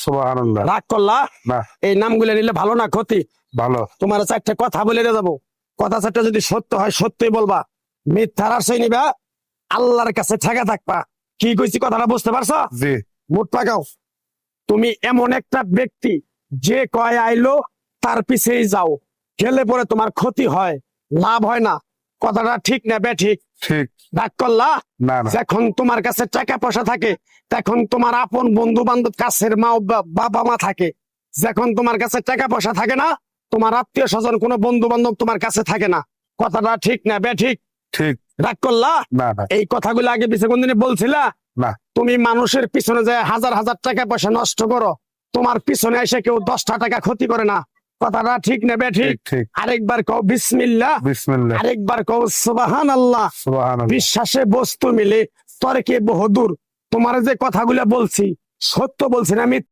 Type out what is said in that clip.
সুবহানাল্লাহ। রাগ করলা? না, এই নামগুলো নিলে ভালো না ক্ষতি? ভালো। তোমার চারটা কথা বলে দিয়ে যাবো। কথা চারটা যদি সত্য হয় সত্যই বলবা, মিথ্যার আশ্রয় নিবা, আল্লাহর কাছে ঠেকা থাকবা। কি কইছি কথাটা বুঝতে পারছো? জি। মুখ পাকাও। তুমি এমন একটা ব্যক্তি যে কয় আইলো তার পিছেই যাও, গেলে পরে তোমার ক্ষতি হয়, লাভ হয় না। কথাটা ঠিক না বে ঠিক? ঠিক। রাগ করলা? না, না। যখন তোমার কাছে টাকা পয়সা থাকে তখন তোমার আপন বন্ধু বান্ধব, কাছের মা বাবা মা থাকে। যখন তোমার কাছে টাকা পয়সা থাকে না, তোমার আত্মীয় স্বজন কোনো বন্ধু বান্ধব তোমার কাছে থাকে না। কথাটা ঠিক না বে ঠিক? ঠিক। রাগ করলা? না, না। এই কথাগুলো আগে পিছে কোনদিন বলছিলা? না। তুমি মানুষের পিছনে যায় হাজার হাজার টাকা পয়সা নষ্ট করো, তোমার পিছনে এসে কেউ 10টা টাকা ক্ষতি করে না। কথাটা ঠিক নেবে ঠিক? ঠিক, ঠিক। আরেকবার কও বিসমিল্লাহ, বিসমিল্লাহ। আরেকবার কও সুবহানাল্লাহ। সুবহানাল্লাহ। বিশ্বাসে বস্তু মিলে তর্কে বহুদূর। তোমার যে কথাগুলো বলছি সত্য বলছি না মিথ্যা?